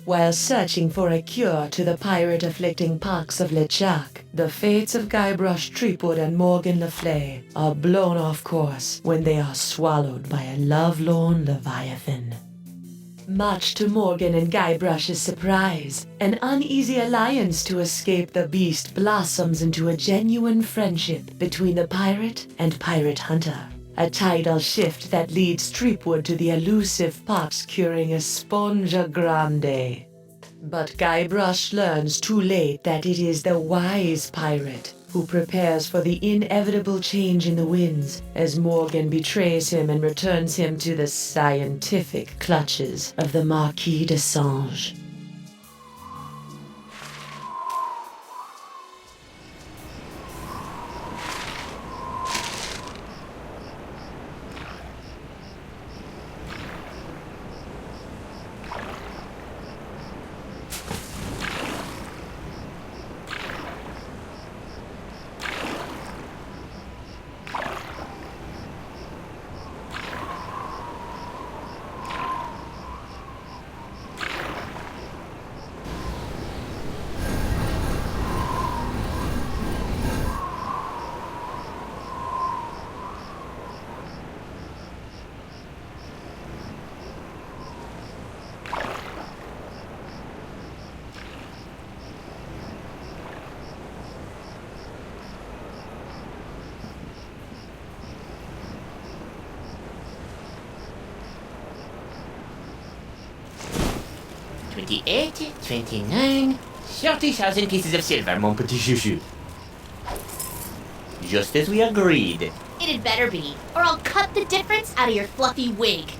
While searching for a cure to the pirate-afflicting pox of LeChuck, the fates of Guybrush Threepwood and Morgan Le Fay are blown off course when they are swallowed by a lovelorn leviathan. Much to Morgan and Guybrush's surprise, an uneasy alliance to escape the beast blossoms into a genuine friendship between the pirate and pirate hunter. A tidal shift that leads Threepwood to the elusive pox-curing Esponja Grande. But Guybrush learns too late that it is the wise pirate who prepares for the inevitable change in the winds as Morgan betrays him and returns him to the scientific clutches of the Marquis de Sange. $28, $29, 30,000 pieces of silver, mon petit chouchou. Just as we agreed. It'd better be, or I'll cut the difference out of your fluffy wig.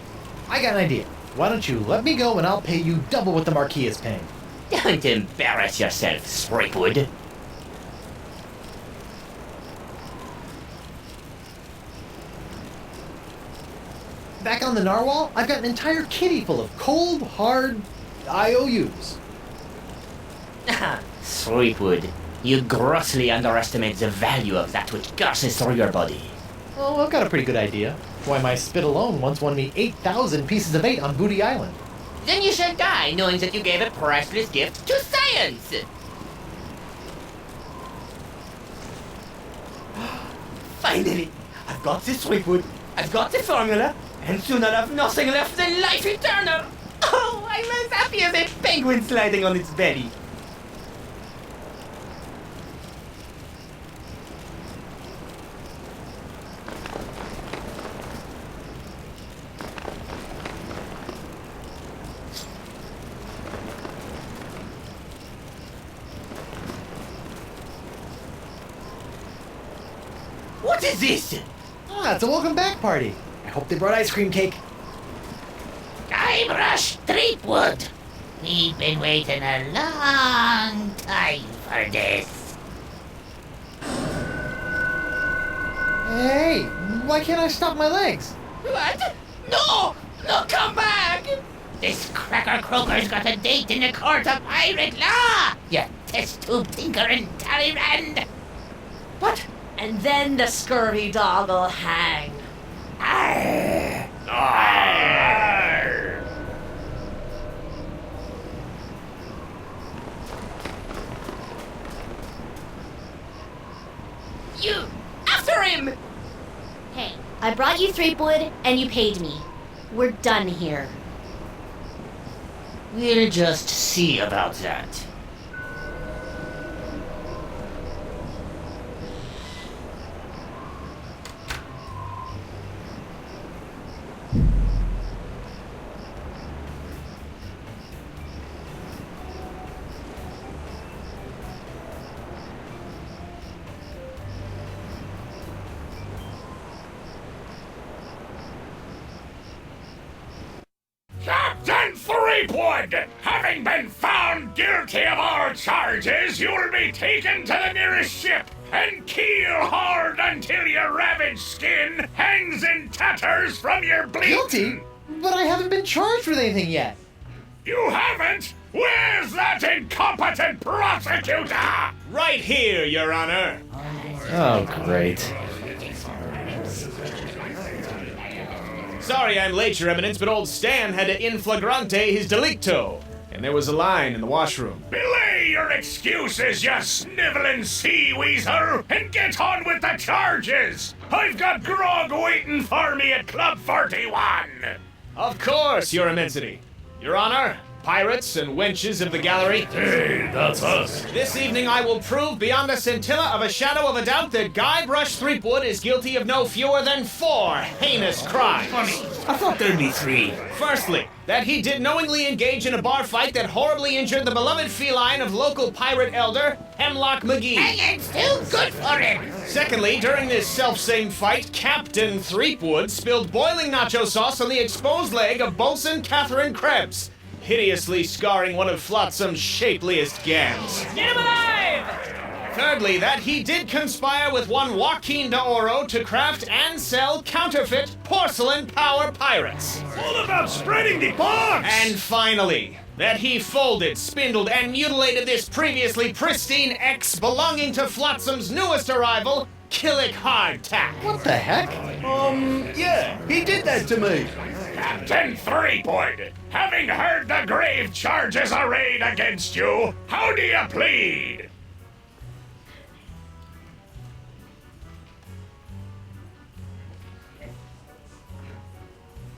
I got an idea. Why don't you let me go and I'll pay you double what the Marquis is paying. Don't embarrass yourself, Threepwood. Back on the narwhal, I've got an entire kitty full of cold, hard IOUs. Threepwood, you grossly underestimate the value of that which gushes through your body. Oh, I've got a pretty good idea. Why, my spit alone once won me 8,000 pieces of 8 on Booty Island. Then you shall die knowing that you gave a priceless gift to science! Finally! I've got this Threepwood, I've got the formula, and soon I'll have nothing left than life eternal! Oh, I'm as happy as a penguin sliding on its belly! What is this? Ah, it's a welcome back party. I hope they brought ice cream cake. Guybrush Threepwood! We've been waiting a long time for this. Hey, why can't I stop my legs? What? No! No, come back! This cracker croaker's got a date in the court of pirate law! You test tube tinkering Talleyrand! What? And then the scurvy dog'll hang. Arr! Arr! You! After him! Hey, I brought you Threepwood, and you paid me. We're done here. We'll just see about that. Captain Threepwood! Having been found guilty of all charges, you'll be taken to the nearest ship and keel hard until your ravaged skin hangs in tatters from your bleeding. Guilty? But I haven't been charged with anything yet. You haven't? Where's that incompetent prosecutor? Right here, Your Honor. Oh, great. Sorry I'm late, Your Eminence, but old Stan had to in flagrante his delicto. And and there was a line in the washroom. Belay your excuses, you sniveling sea weasel, and get on with the charges! I've got grog waiting for me at Club 41! Of course, Your Immensity. Your Honor, pirates and wenches of the gallery. Hey, that's us. This evening I will prove beyond a scintilla of a shadow of a doubt that Guybrush Threepwood is guilty of no fewer than 4 heinous crimes. I thought there'd be 3. Firstly, that he did knowingly engage in a bar fight that horribly injured the beloved feline of local pirate elder, Hemlock McGee. And it's too good for him. Secondly, during this self-same fight, Captain Threepwood spilled boiling nacho sauce on the exposed leg of Bosun Catherine Krebs, hideously scarring one of Flotsam's shapeliest gams. Get him alive! Thirdly, that he did conspire with one Joaquin de Oro to craft and sell counterfeit porcelain power pirates. All about spreading the box! And finally, that he folded, spindled, and mutilated this previously pristine X belonging to Flotsam's newest arrival, Killick Hardtack. What the heck? Yeah, he did that to me. Captain Threepwood, having heard the grave charges arrayed against you, how do you plead?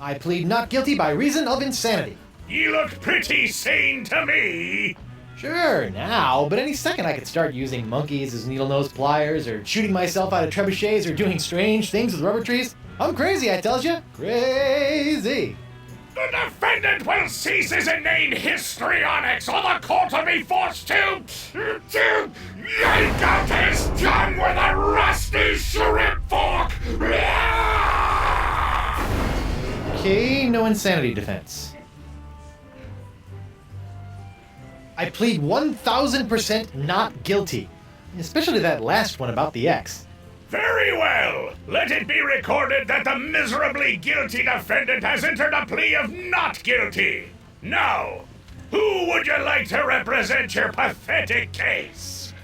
I plead not guilty by reason of insanity. You look pretty sane to me. Sure, now, but any second I could start using monkeys as needle-nose pliers, or shooting myself out of trebuchets, or doing strange things with rubber trees. I'm crazy, I tells you. Crazy. The defendant will cease his inane histrionics, or the court will be forced to yank out his tongue with a rusty shrimp fork. Okay, no insanity defense. I plead 1000% not guilty. Especially that last one about the X. Very well. Let it be recorded that the miserably guilty defendant has entered a plea of not guilty. Now, who would you like to represent your pathetic case?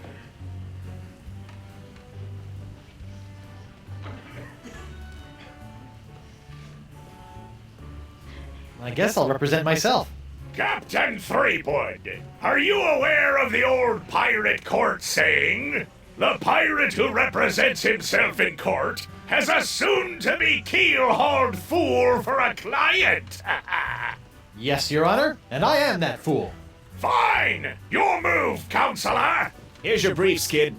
I guess I'll represent myself. Captain Threepwood, are you aware of the old pirate court saying, "The pirate who represents himself in court has a soon-to-be keel-hauled fool for a client"? Yes, Your Honor, and I am that fool. Fine! Your move, counselor! Here's your briefs, kid.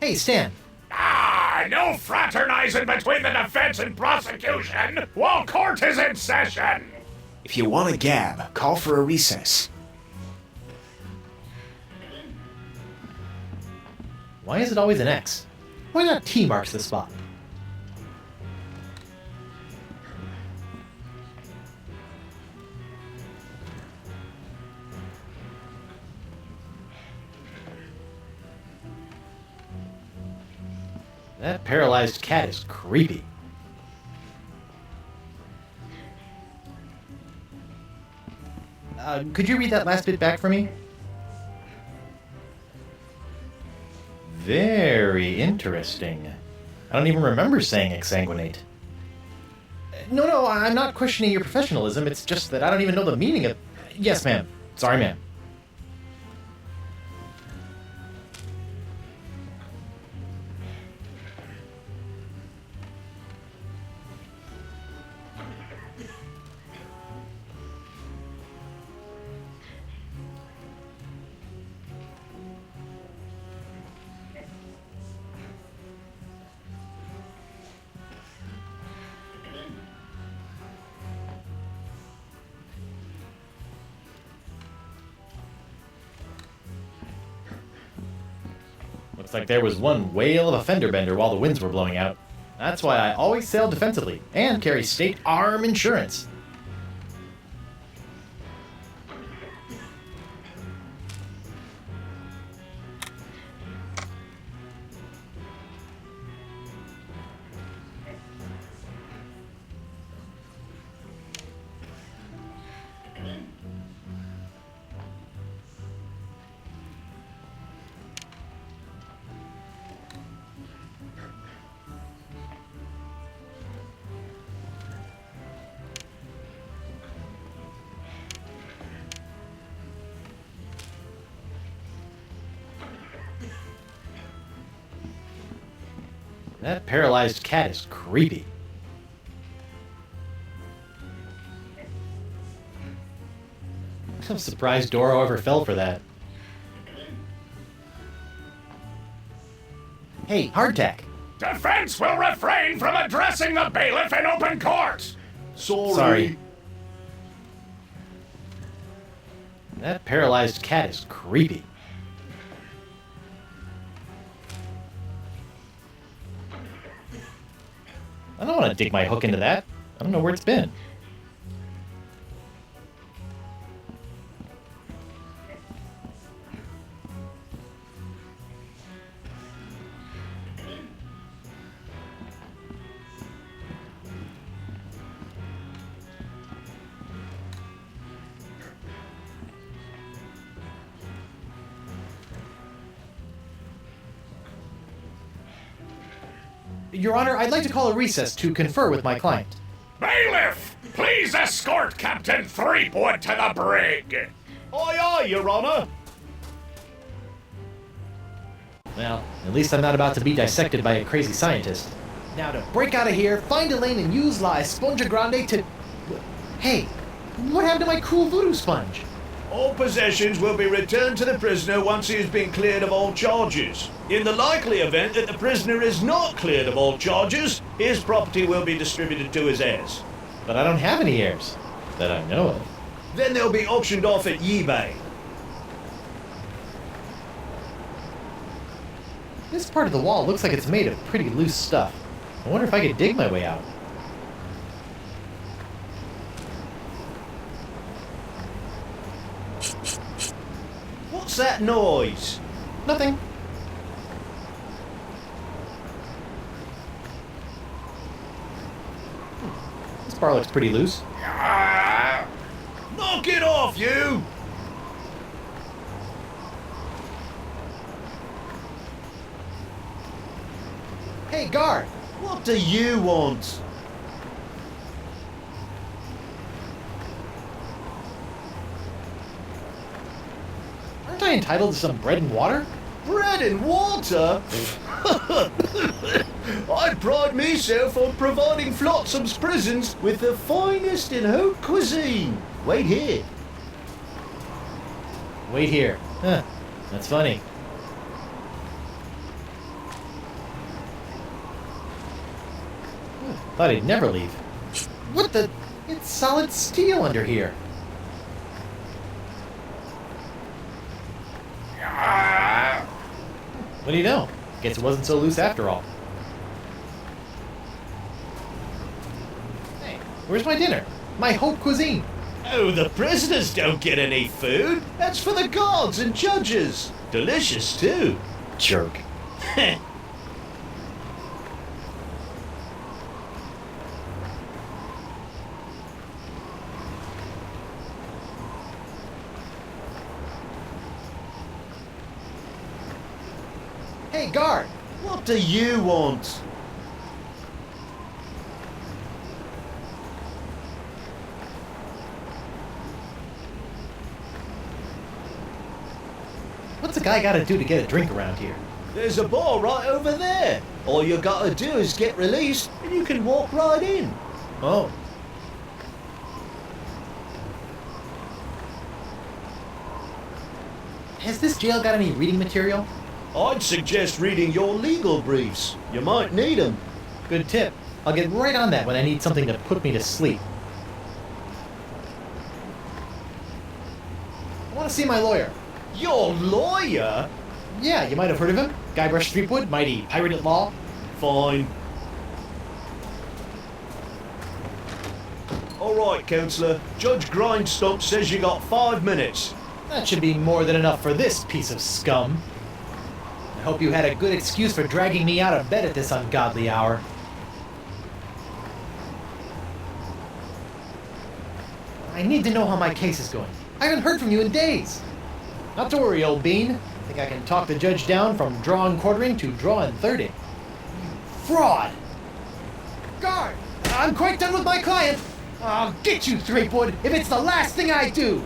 Hey, Stan. No fraternizing between the defense and prosecution while court is in session! If you want a gab, call for a recess. Why is it always an X? Why not T marks the spot? That paralyzed cat is creepy. Could you read that last bit back for me? Very interesting. I don't even remember saying exsanguinate. No, I'm not questioning your professionalism. It's just that I don't even know the meaning of... Yes, ma'am. Sorry, ma'am. Looks like there was one whale of a fender bender while the winds were blowing out. That's why I always sail defensively and carry state arm insurance. That paralyzed cat is creepy. I'm surprised Doro ever fell for that. Hey, hardtack. Defense will refrain from addressing the bailiff in open court. Sorry. That paralyzed cat is creepy. I don't want to dig my hook into that. I don't know where it's been. Your Honor, I'd like to call a recess to confer with my client. Bailiff, please escort Captain Threepwood to the brig. Aye, aye, Your Honor. Well, at least I'm not about to be dissected by a crazy scientist. Now to break out of here, find a lane and use La Esponja Grande to... Hey, what happened to my cool voodoo sponge? All possessions will be returned to the prisoner once he has been cleared of all charges. In the likely event that the prisoner is not cleared of all charges, his property will be distributed to his heirs. But I don't have any heirs that I know of. Then they'll be auctioned off at eBay. This part of the wall looks like it's made of pretty loose stuff. I wonder if I could dig my way out. What's that noise? Nothing. This bar looks pretty loose. Knock it off, you! Hey, guard! What do you want? Aren't I entitled to some bread and water? Bread and water? I pride myself on providing Flotsam's prisons with the finest in haute cuisine. Wait here. Wait here. Huh. That's funny. Thought he'd never leave. What the? It's solid steel under here. What do you know? Guess it wasn't so loose after all. Hey, where's my dinner? My haute cuisine. Oh, the prisoners don't get any food. That's for the guards and judges. Delicious, too. Jerk. Hey, guard! What do you want? a guy gotta do to get a drink around here? There's a bar right over there. All you gotta do is get released and you can walk right in. Oh. Has this jail got any reading material? I'd suggest reading your legal briefs. You might need them. Good tip. I'll get right on that when I need something to put me to sleep. I want to see my lawyer. Your lawyer? Yeah, you might have heard of him. Guybrush Threepwood, mighty pirate at law. Fine. All right, Counselor. Judge Grindstump says you got 5 minutes. That should be more than enough for this piece of scum. I hope you had a good excuse for dragging me out of bed at this ungodly hour. I need to know how my case is going. I haven't heard from you in days. Not to worry, old bean. I think I can talk the judge down from draw and quartering to draw and thirding. Fraud! Guard! I'm quite done with my client. I'll get you, Threepwood, if it's the last thing I do.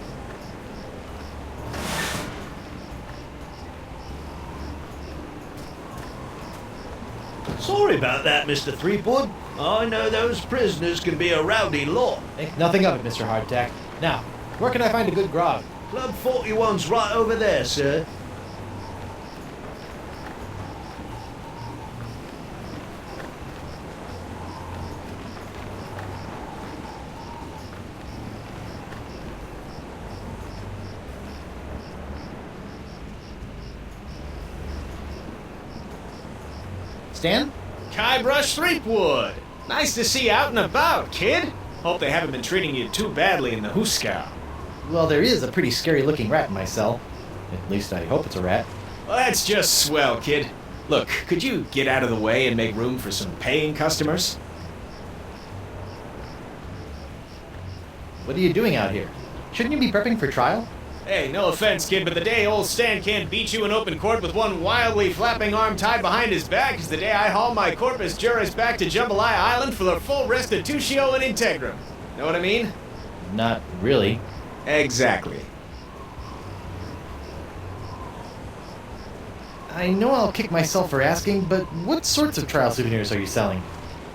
Sorry about that, Mr. Threepwood. I know those prisoners can be a rowdy lot. Think nothing of it, Mr. Hardtack. Now, where can I find a good grog? Club 41's right over there, sir. Stan? Guybrush Threepwood! Nice to see you out and about, kid. Hope they haven't been treating you too badly in the Hooskow. Well, there is a pretty scary-looking rat in my cell. At least I hope it's a rat. Well, that's just swell, kid. Look, could you get out of the way and make room for some paying customers? What are you doing out here? Shouldn't you be prepping for trial? Hey, no offense, kid, but the day old Stan can't beat you in open court with one wildly flapping arm tied behind his back is the day I haul my corpus juris back to Jambalaya Island for the full restitutio and integrum. Know what I mean? Not really. Exactly. I know I'll kick myself for asking, but what sorts of trial souvenirs are you selling?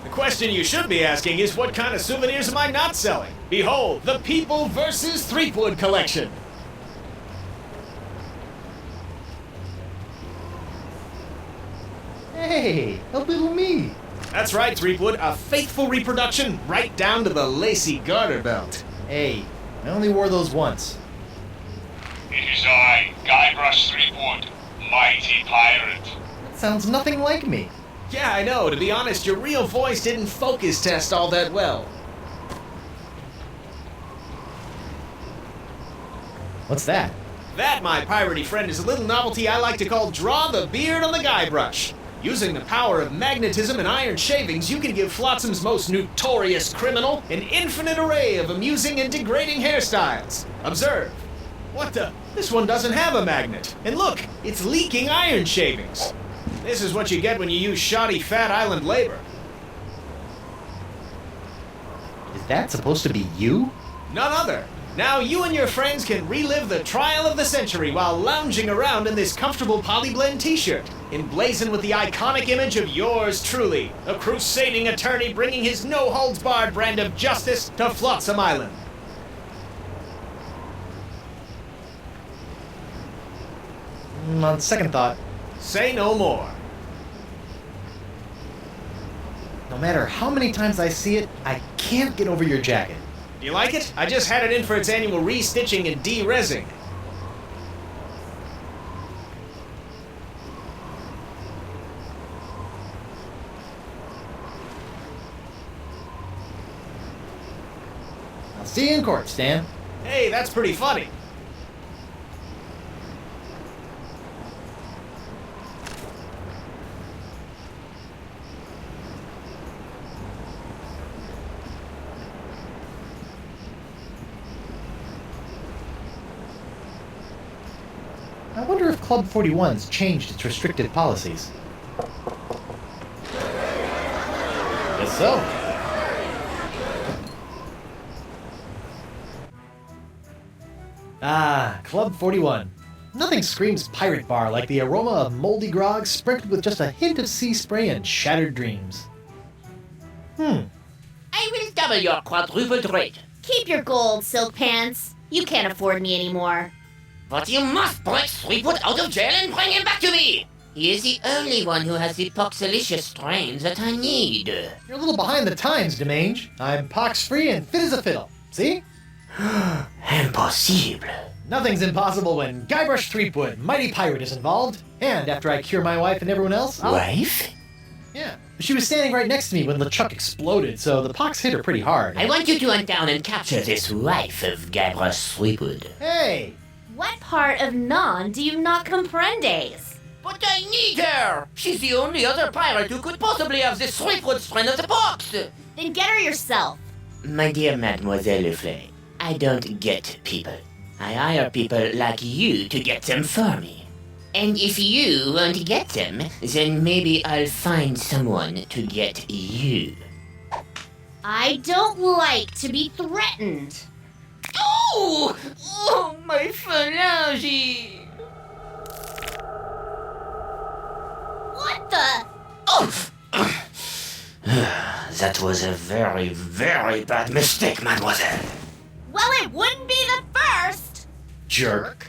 The question you should be asking is what kind of souvenirs am I not selling? Behold, the People vs. Threepwood collection. Hey, a little me. That's right, Threepwood, a faithful reproduction right down to the lacy garter belt. Hey, I only wore those once. It is I, Guybrush Threepwood, mighty pirate. That sounds nothing like me. Yeah, I know. To be honest, your real voice didn't focus test all that well. What's that? That, my piratey friend, is a little novelty I like to call Draw the Beard on the Guybrush. Using the power of magnetism and iron shavings, you can give Flotsam's most notorious criminal an infinite array of amusing and degrading hairstyles. Observe. What the? This one doesn't have a magnet. And look, it's leaking iron shavings. This is what you get when you use shoddy Fat Island labor. Is that supposed to be you? None other. Now you and your friends can relive the trial of the century while lounging around in this comfortable polyblend t-shirt, emblazoned with the iconic image of yours truly, a crusading attorney bringing his no-holds-barred brand of justice to Flotsam Island. On second thought, Say no more. no matter how many times I see it, I can't get over your jacket. Do you like it? I just had it in for its annual re-stitching and de-rezzing. I'll see you in court, Stan. Hey, that's pretty funny. I wonder if Club 41's changed its restricted policies. Guess so. Ah, Club 41. Nothing screams pirate bar like the aroma of moldy grog sprinkled with just a hint of sea spray and shattered dreams. I will double your quadrupled rate. Keep your gold, Silk Pants. You can't afford me anymore. But you must break Threepwood out of jail and bring him back to me! He is the only one who has the poxelicious strains that I need. You're a little behind the times, Demange. I'm pox-free and fit as a fiddle. See? Impossible. Nothing's impossible when Guybrush Threepwood, mighty pirate, is involved. And after I cure my wife and everyone else, Wife? Yeah. She was standing right next to me when LeChuck exploded, so the pox hit her pretty hard. I want you to hunt down and capture this wife of Guybrush Threepwood. Hey! What part of non do you not comprendes? But I need her! She's the only other pirate who could possibly have the Threepwood strain of the pox! Then get her yourself. My dear Mademoiselle Leflay, I don't get people. I hire people like you to get them for me. And if you won't get them, then maybe I'll find someone to get you. I don't like to be threatened. Oh! Oh, my phalange! What the? Oh! That was a very, very bad mistake, mademoiselle. Well, it wouldn't be the first. Jerk.